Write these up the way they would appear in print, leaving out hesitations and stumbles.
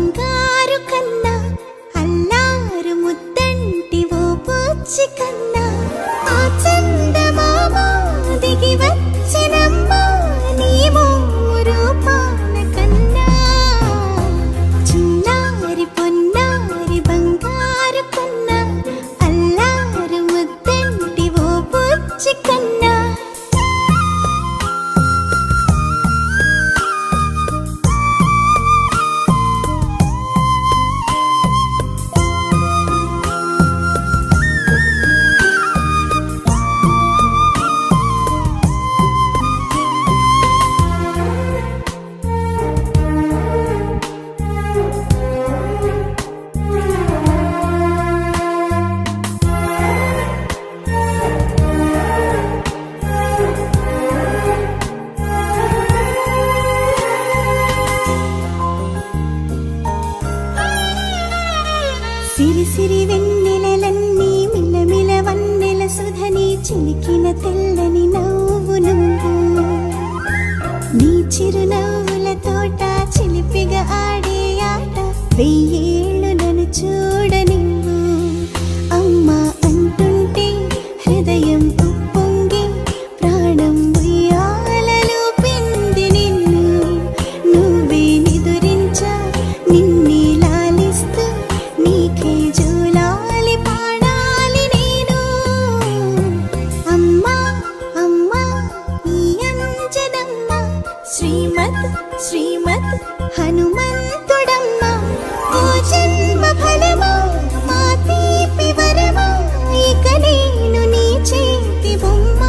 బంగారు కన్నా అల్లారు ముద్దంటి ఓ పూచి కన్నా ఆ చందమామ దిగి వచ్చినమ్మా నీ రూపాన కన్నా చిన్నారి పొన్నారి బంగారు కన్నా అల్లారు ముద్దంటి ఓ పూచి కన్నా సిరి సిరి వెన్నెలలన్నీ మిలమిల వన్నెల సుధని చిలికిన తెల్లని నవ్వు నువ్వు నీ చిరునవ్వుల తోట చిలిపిగా ఆడే ఆట వెయ్యేళ్ళు నన్ను చూడ నువ్వు అమ్మా అంటుంటే హృదయం ఉప్పొంగి ప్రాణం ఉయ్యాలలో పిండి నిన్ను నువ్వే నిదురించా నిన్నే లాలిస్తూ నీకే జూలాలి పాడాలి నేను అమ్మా అమ్మా ఈ అంజనమ్మ శ్రీమత్ శ్రీమత్ హనుమంతుడమ్మ ఓ జన్మ ఫలమా మా తీపి వరమా ఇక నేను నీ చేతి బొమ్మ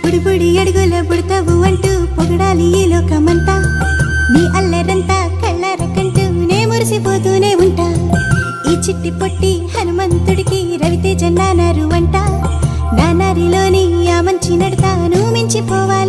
బుడి బుడి అడుగుల బుడతావు అంటూ పొగడాలి ఈ లోకమంతా నీ అల్లరంతా కళ్ళారకంటూ నే మురిసిపోతూనే ఉంటా ఈ చిట్టి పొట్టి హనుమంతుడికి రవితేజ నానారు అంట నానారిలోని ఆ మంచి నడతా నువ్వు మించిపోవాలి